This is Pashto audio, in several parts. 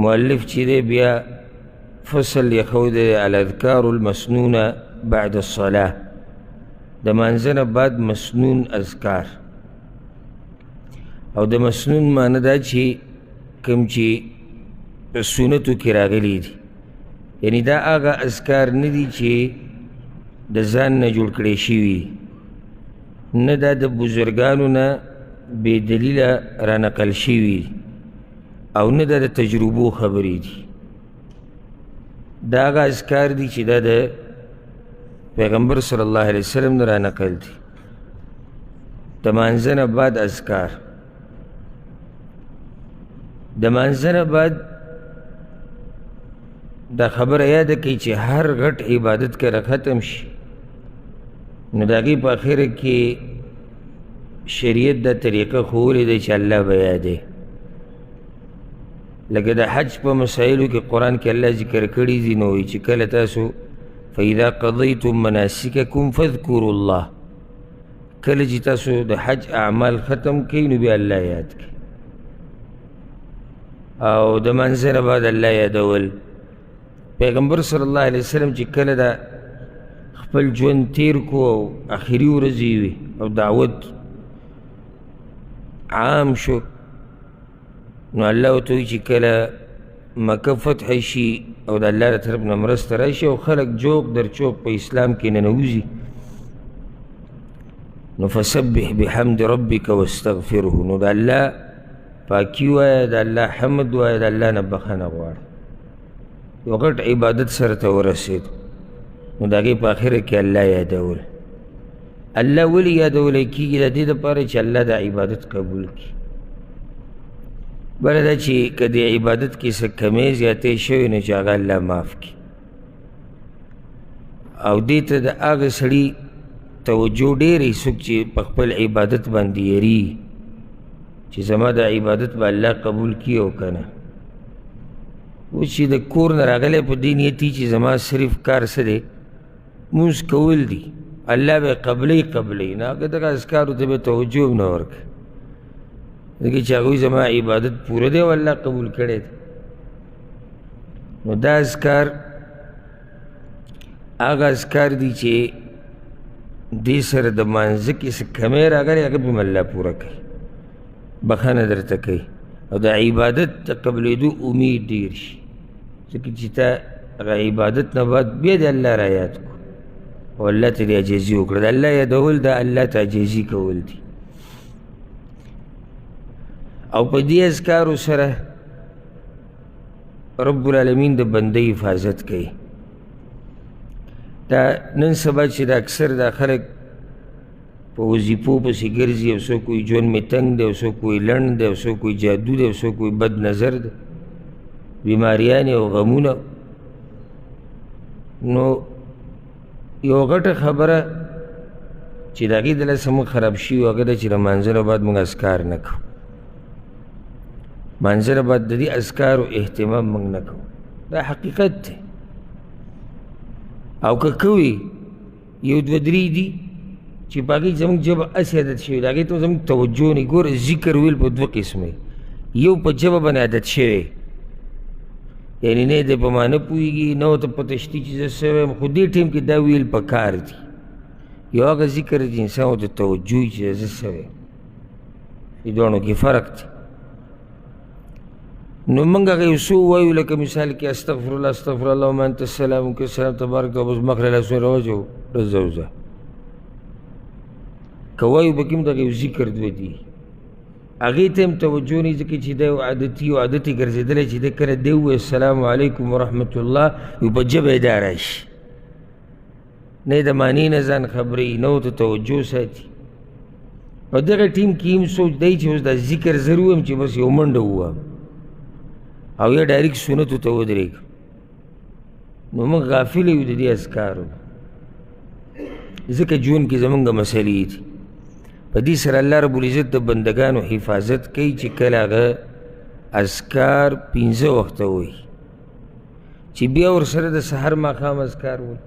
مؤلف چې دی بیا فصل یې دی الاذکار المسنونه بعد الصلاة، د مانځه نه بعد مسنون اذکار. او د مسنون معنی دا چې کوم چې په سنتو کې راغلي دي، یعنی دا هغه اذکار نه دي چې د ځان نه جوړ کړی شوي، نه دا د بزرګانو نه بې دلیله رانقل شوي، او نه دا د تجربو خبرې دي. دا هغه اذکار دي چې دا د پیغمبر صلی الله علیه وسلم نه رانقل دي. د مانځه نه بعد اذکار، د مانځه نه بعد دا خبره یاده کوي چې هر غټ عبادت کله ختم شي نو د هغې په اخره کې شریعت دا طریقه ښوولې دی چې الله به یادوي. لکه د حج په مسایلو کې قرآن کې الله ذکر کړي دي، نو وایي چې کله تاسو فاذا قضیتم مناسککم فاذکروا الله، کله چې تاسو د حج اعمال ختم کړئ نو بیا الله یاد کړئ. او د مانځه نه بعد الله یادول. پیغمبر صلی الله علیه وسلم چې کله دا خپل ژوند تیر کو او آخري ورځې وي او دعوت عام شو، نو الله ورته وایي چې کله مکه فتح شي او د الله له طرف نه مرسته راشي او خلک جوق در چوق په اسلام کې ننوځي، نو فسبح بحمد ربک واستغفره، نو د الله پاکي وایه، د الله حمد وایه، د الله نه بخښنه غواړه. یو غټ عبادت سره ته ورسېد نو د هغې په اخره کې الله یادول. الله ولې یادولی کېږي؟ د دې دپاره چې الله دا عبادت قبول کړي. بله دا چې که د عبادت کې څه کمی زیاتی شوی نو چې هغه الله معاف کړي. او دې ته د هغه سړي توجه ډېرې څوک چې په خپل عبادت باندې یریږي چې زما د عبادت به الله قبول کړي او که نه. اوس چې د کور نه راغلی په دې نیت چې زما صرف کار څه دی؟ مونځ کول دي، الله به قبلوي نه، هغه دغه اذکارو ته به توجه هم نه ورکوي، ځکه چې هغوی زما عبادت پوره دی او الله قبول کړی دی. نو دا اذکار هغه اذکار دي چې دې سره د مانځه کې څه کمی راغلی هغه به م الله پوره کوي، بخښنه درته کوي، او د عبادت د قبلېدو امید ډېر شي، ځکه چې تا هغه عبادت نه بعد بیا د الله را یاد کړو او الله ته دې عاجزي وکړه. د الله یادول دا الله ته عاجزي کول دي. او په دې اذکارو سره رب العالمین د بندې حفاظت کوي. دا نن سبا چې دا اکثر دا خلک په وظیفو پسې ګرځي، او څوک وایي ژوند مې تنګ دی، او څوک وایي لنډ دی، او څوک وایي جادو دی، او څوک وایي بد نظر دی، بیماریانې او غمونه. نو یو غټه خبره چې د هغې دله څه موږ خراب شوي هغه ده چې د مانځه نه بعد موږ اذکار نه کوو. مانځه نه بعد د دې اذکارو اهتمام موږ نه کوو، دا حقیقت دی. او که کوي یو دوه درې دي چې په هغې زموږ ژبه هسې عادت شوې ده، هغې ته زموږ توجه نه. ګوره ذکر ویل په دوه قسمه، یو په ژبه باندې عادت شوی، یعنی نه دی په معنی پوهېږي، نه ورته پته شته چې زه څه وایم، خو دې ټیم کې دا ویل پکار دي. یو هغه ذکر چې انسان ورته توجه وي چې زه څه وایم، دې دواړو کې فرق دی. نو موږ هغه یو څه ووایو، لکه مثال کې استغفر الله استغفر الله ومن انت السلام ومنک السلام تبارک ته بس مخ له لاسونه راوځو رځه وځه که وایو به کې هم دغه یو ذکر دوه دي، هغې ته هم توجه نه، ځکه چې دا یو عادتي یې ګرځېدلی چې دی کله دی ووایي السلام علیکم ورحمة الله یو په ژبه یې دا راشي، نه یې د معنې نه ځان خبروي، نه ورته توجه ساتي. په دغه ټیم کې هم سوچ دی چې اوس دا ذکر زه ووایم چې بس یو منډه ووایم او یا ډایرکټ سنتو ته ودرېږم. نو موږ غافل یو د دې اذکارو، ځکه ژوند کې زموږ مسلې دي. په دې سره الله رب العزت د بندګانو حفاظت کوي چې کله هغه اذکار 15 وخته وایي، چې بیا ورسره د سحر ماښام اذکار وایي.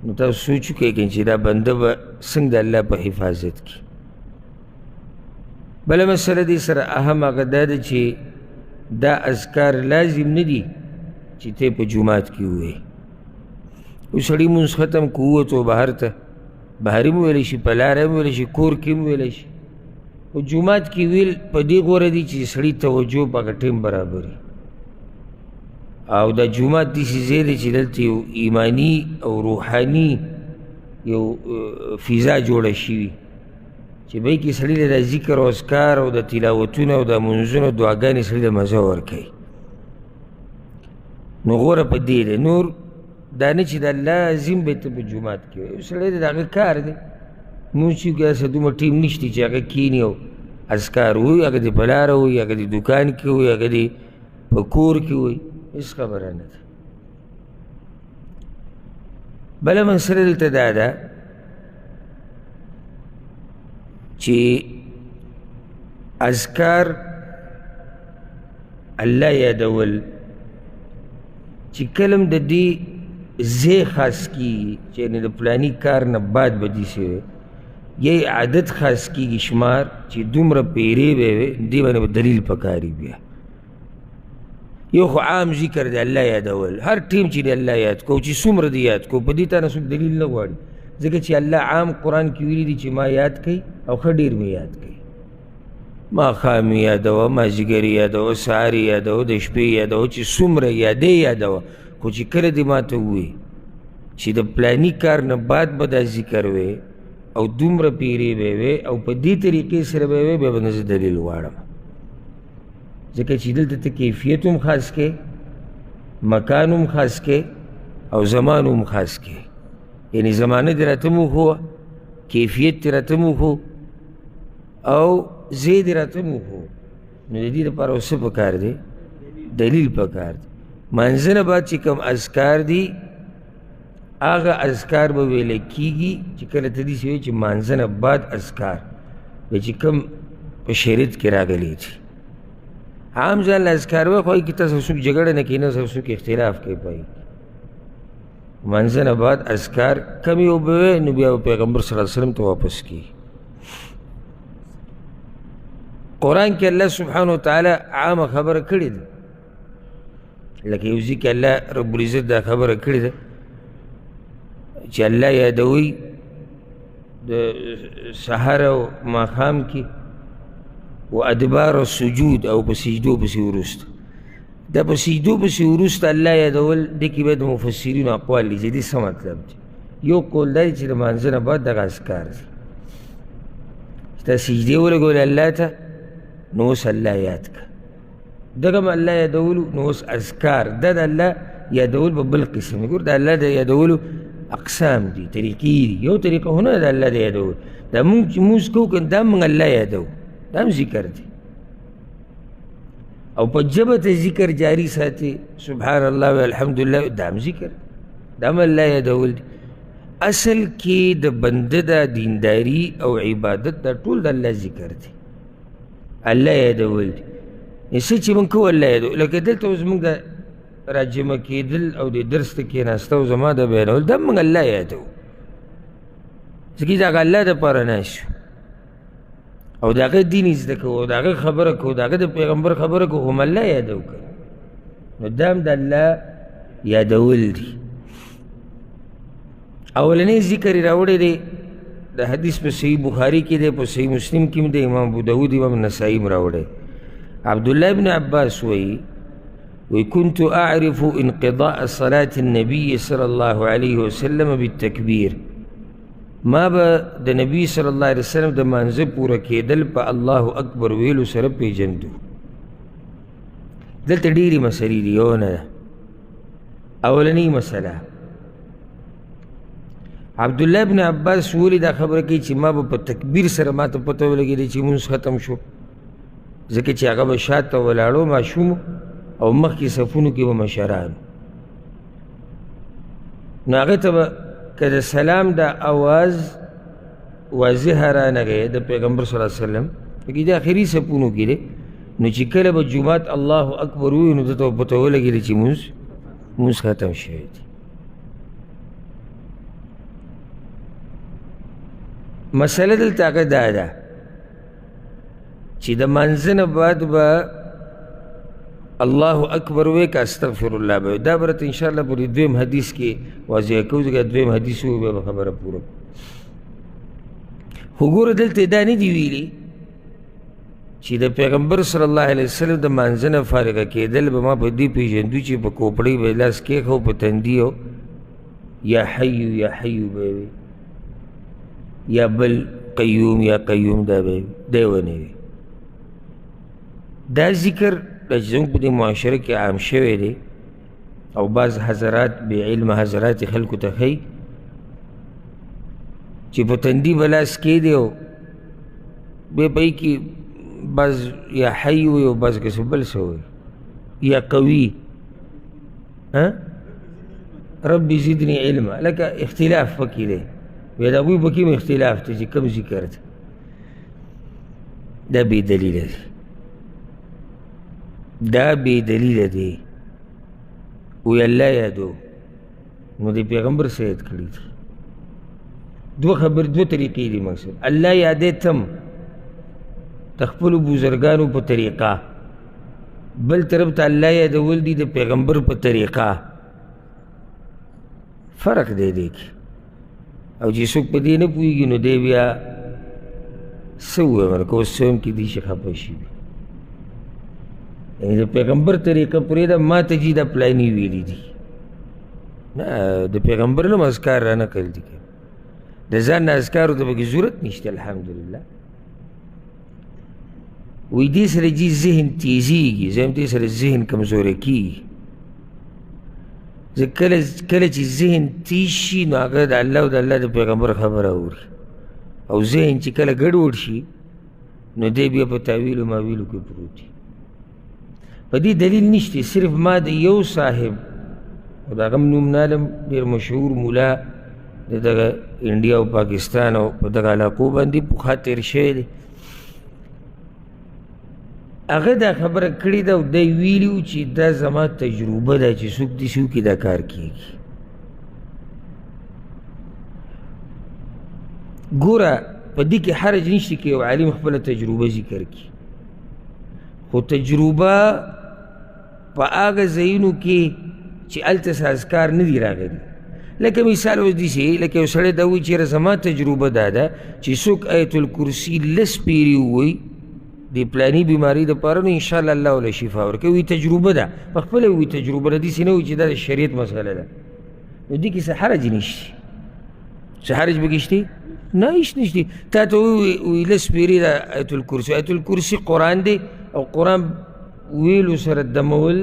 نو تاسو سوچ وکړئ چې دا بنده به څنګه د الله په حفاظت کړي. بله مسله دې سره اهم هغه دا ده چې دا اذکار لازم نه دي چې ته په جومات کې ووایې. اوس سړي مونځ ختم که ووتو بهر ته، بهر هم ویلی شي، په لاره هم ویلی شي، کور کې هم ویلی شي، په جومات کې ویل په دې غوره دي چې سړي توجه په هغه ټیم برابري. او دا جومات داسې ځای دی چې دلته یو ایماني او روحاني یو فضا جوړه شوي چې بای کې سړي له دا ذکر او اذکار او د تلاوتونه او د منځونو دعاګانې سړي له مزه ورکوي. نو غوره په دې دی. نور دا نه چې دا لازم به ته په جومات کې وایي. یو سړی د هغه کار دی، مونځ چې وکړي هسې دومره ټیم نشته چې هغه کښېني او اذکار ووایي، هغه دې په لاره وایي، هغه دې دوکان کې وایي، هغه دې په کور کې وایي، هېڅ خبره نه ده. بله مسله دلته دا ده چې اذکار الله یادول چې کله هم د دې ځای خاص کېږي چې یعنې د فلاني کار نه بعد به داسې وی، یا عادت خاص کېږي شمار چې دومره پیرې به وی، دې باندې به دلیل پکاري. بیا یو خو عام ذکر دی الله یادول، هر ټیم چې دی الله یاد کو، چې څومره دی یاد کو، په دې تا نه څوک دلیل نه غواړي، ځکه چې الله عام قرآن کې ویلي دي چې ما یاد کوي او ښه ډېر مې یاد کوي. ماښام یې یادوه، مازدیګر یې یادوه، سهار یې یادوه، د شپې یې یادوه، چې څومره یادې یادوه. خو چې کله دې ما ته ووایي چې د پلاني کار نه بعد به دا ذکر وی او دومره پیرې به وی او په دې طریقې سره به وی، بیا به نه زه دلیل غواړم، ځکه چې دلته ته کیفیت هم خاص کې، مکان هم خاص کې او زمان هم خاص کې. یعنې زمانه دې راته موښوه، کیفیت دې راته موښو او ځای دې راته موښو. نو د دې دپاره اوس څه پکار دی؟ دلیل پکار دی. مانځه نه بعد چې کوم اذکار دي هغه اذکار به ویلی کېږي چې کله ته داسې وایي چې مانځه نه بعد اذکار به چې کوم په شریعت کې راغلی دي. عام ځان له اذکار وایي، خو هغې کې تاسو څوک جګړه نه کوي، نه څوک اختلاف کوي په هغې کې. مانځه نه بعد اذکار کم یو به وی، نو بیا به پیغمبر صلی الله علیه وسلم ته واپس کېږي. قرآن کې الله سبحانه وتعالی عامه خبره کړې ده، لکه یو ځای کې الله رب العزت دا خبره کړې ده چې الله یادوي د سحر او ماښام کې و ادبار السجود او په سجدو پسې وروسته. دا په سجدو پسې وروسته الله یادول، دې کې باید د مفسرینو اقوال دي چې دې څه مطلب دی. یو قول دا دی چې د مانځه نه بعد دغه اذکار دي چې تا سجدې ولګولې الله ته، نو اوس الله یاد کړه، دغه هم الله یادولو، نو اوس اذکار دا د الله یادول به بل قسم دی. ګور د الله د یادولو اقسام دي، طریقې دي. یو طریقه خو نه د الله د یادول، دا مونږ چې مونځ کوو که دا موږ الله یادوو، دا هم ذکر دی. او په ژبه ته ذکر جاري ساتي، سبحان الله و الحمدلله، دا هم ذکر، دا هم الله یادول دي. اصل کې د بنده د دینداري او عبادت دا ټول د الله ذکر دی، الله یادول دي. څه چې موږ کوو الله یادول، لکه دلته اوس موږ د راجمع کېدل او د درس ته کېناسته او زما د بیانول، دا موږ الله یادوو، ځکه چې هغه الله دپاره ناست شو او د هغه دین زده کوو او د هغه خبره کوو، د هغه د پیغمبر خبره کوو، هم الله یادو که. نو دا هم د الله یادول دي. اولنی ذکر یې راوړی دی د حدیث په صحیح بخاري کې دی، په صحیح مسلم کې هم دی، امام ابو داود امام نسائی هم راوړی. عبدالله ابن عباس وی كنت أعرف انقضاء صلاة النبي صلى الله عليه وسلم بالتكبير، ما به د نبی صلی الله علیه وسلم د مانځه پوره کېدل په الله اکبر ویلو سره پیژندو. دلته ډېرې مسلې دي، یو نه ده. اولنۍ مسله، عبدالله ابن عباس ولې دا خبره کوي چې ما به په تکبیر سره ما ته پته ولګېدی چې مونځ ختم شو، ځکه چې هغه به شاته ولاړو ماشوم او مخکې صفونو کې به مشران، نو هغه ته به که د سلام دا آواز واضح رانغی د پیغمبر صلی الله علیه وسلم، پکې د آخري صفونو کې دی، نو چې کله به جومات الله اکبر ووایي نو ده ته به پته ولګېدی چې مونځ ختم شوی دی. مسله دلته هغه دا ده چې د مانځه نه بعد به الله اکبر وی که استغفر الله به دا برته انشاءالله پر دویم حدیث کې واضح کوو ځکه دویم حدیث وو به خبره پوره خو ګوره دلته دا نه دي ویلي چې د پیغمبر صلی الله علیه وسلم د مانځه نه فارغه کېدل به ما په دې پېژندو چې په کوپړۍ به یې لاس کېښو په تندي او یا حیو یا حیو به وي یا بل قیوم یا قیوم دا به دی ونه وي دا ذکر د زموږ په دې معاشره کې عام شوی دی او بعض حضرات بې علمه حضرات یې خلکو ته ښیي چې په تندي به لاس کېدی او بیا په یې کې بعض یا حی وي او بعض کسې بل څه وي یا قوي ربي زدني علما لکه اختلاف پکې دی بیا د هغوی پکې هم اختلاف دی چې کوم ذکر دی دا بې دلیله دی دا بې دلیله دی وی الله یادو نو د پیغمبر څه یاد کړي دي دوه طریقې دي مقصد الله یادې تم د خپلو بزرګانو په طریقه بل طرف ته الله یادول دي د پیغمبر په طریقه فرق دی دی کې او چې څوک په دې نه پوهېږي نو دی بیا څه ووایم لکه اوس څه هم کېدای شي خفه شي یعنې د پیغمبر طریقه پرېږده ما ته جي دا پلاني ویلي دي نه د پیغمبر نه هم اذکار را نقل دي که د ځان نه اذکارو ته پکې ضرورت نشته الحمدلله وی دې سره جي ذهن تیزېږي زه هم دې سره ذهن کمزوری کېږي زه کله چې ذهن تیز شي نو هغه د الله او د الله د پیغمبر خبره اوري او ذهن چې کله ګډوډ شي نو دی بیا په تاویلو ماویلو کې پروت وي په دې دلیل نشته صرف ما د یو صاحب او د هغه هم نوم نالم ډېر مشهور مولا د دغه انډیا او پاکستان او په دغه علاقو باندې پخوا تېر شوی دی هغه دا خبره کړې ده او دی ویلي و چې دا زما تجربه ده چې څوک داسې وکړي دا کار کېږي ګوره په دې کې حرج نشته که یو عالم خپله تجربه ذکر کړي خو تجربه په هغه ځایونو کې چې هلته څه اذکار نه دي راغلي لکه مثال اوس داسې لکه یو سړی دا وایي چېرې زما تجربه دا ده چې څوک آیت الکرسي لس پیرې ووایي د پلاني بیمارۍ دپاره نو انشاءالله الله وله شفا ورکوي وایي تجربه ده په خپله وایي تجربه ده داسې نه وایي چې دا د شریعت مسله ده نو دې کې څه حرج نشته څه حرج پکې شته نه هیڅ نشته تا ته وایي لس پیرې د آیت الکرسي قرآن دی او قرآن ویلو سره دمول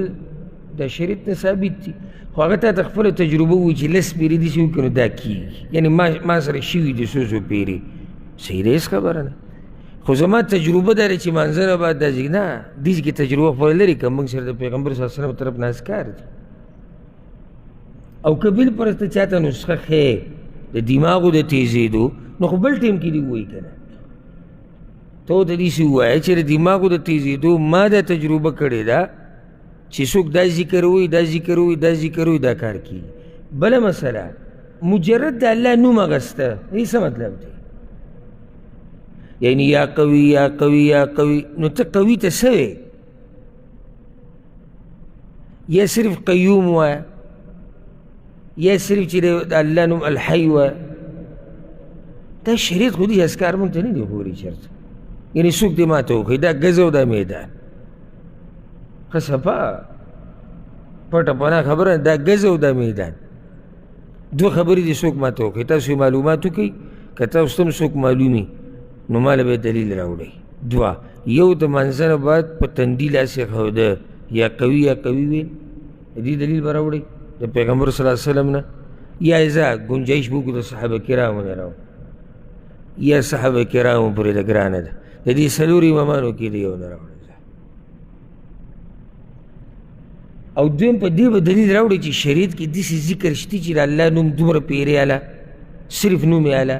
د شریعت نه ثابت دي خو هغه تا ته خپله تجربه وایي چې لس پیرې داسې وکړي نو دا کېږي یعنې ما سره شوي دي څو پیرې صحیح ده هېڅ خبره نه خو زما تجربه دا چې مانځه نه بعد دا نه داسې کې تجربه خپله لرې که موږ سره د پیغمبر صلی الله علیه وسلم طرف نه اذکار دي او که بالفرض ته چا ته نسخه ښیې د دماغو د تیزېدو نو خو بل ټایم کې دې ووایي که نه ته ورته داسې ووایه چې د دماغو د تیزېدو ما دا تجربه کړې ده چې څوک دا ذکر وایي دا ذکر وایي دا ذکر وایي دا کار کېږي بله مسله مجرد د الله نوم اخسته دې څه مطلب دی یعنی یا قوي یا قوي یا قوي نو ته قوي ته څه وې یا صرف قیوم وایه یا صرف چې د الله نوم الحی وایه دا شریعت خو دې اذکار مونږ ته نه دي ښودلي چېرته یعنې څوک دې ما ته وښایي دا ګز او دا میدان ښه صفا پټه پناه خبره دا ګز او دا میدان دوه خبرې دې څوک ما ته وښایي تاسو یې معلومات وکړئ که تاسو ته هم څوک معلومي نو ماله به دلیل راوړئ دوه یو د مانځه نه بعد په تندي لاس ایښوده یا قوي یا قوي ویل د دې دلیل به راوړئ د پیغمبر صلی الله علیه وسلم نه یا ځه ګنجایش به وکړو د صحابه کرامو نه راوړو یا صحابه کرامو پورې ده ګرانه ده د دې څلورو امامانو کې د یو نه راوړئ او دویم په دې به دلیل راوړئ چې شریعت کې داسې ذکر شته چې د الله نوم دومره پیرې اله صرف نوم یې اله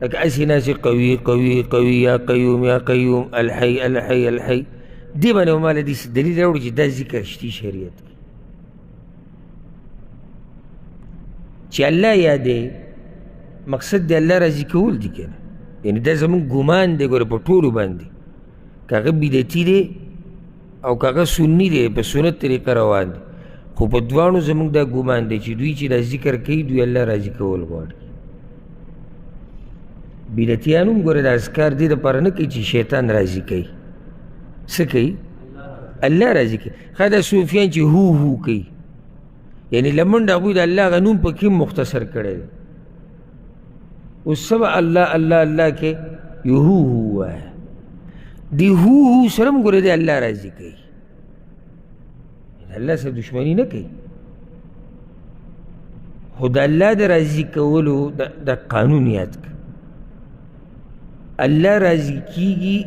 لکه هسې ناسې قوي قوي قوي یا قیوم یا قیوم الحی الحی الحی دې باندې به ماله داسې دلیل راوړي چې دا ذکر شتي شریعت کې چې الله یادې مقصد د الله راضي کول دي که نه یعنې دا زمونږ ګمان دی ګوره په ټولو باندې که هغه بدعتي دی او که هغه سني دی په سنت طریقه روان دی خو په دواړو زموږ دا ګمان دی چې دوی چې دا ذکر کوي دوی الله راضي کول غواړي بدعتیان هم ګوره دا اذکار دې دپاره نه کوي چې شیطان راضي کوي څه کوي الله راضي کوي ښه دا صوفیان چې هو هو کوي یعنی لمنډ هغوی د الله هغه نوم پکې مختصر کړی دی اوس څه به الله الله الله کې یو هو هو وایه دی هو هو سره هم ګوره دی الله راضي کوي الله سره دشمني نه کوي خو د الله د راضي کولو د قانون یاد کړه الله راضي کیږي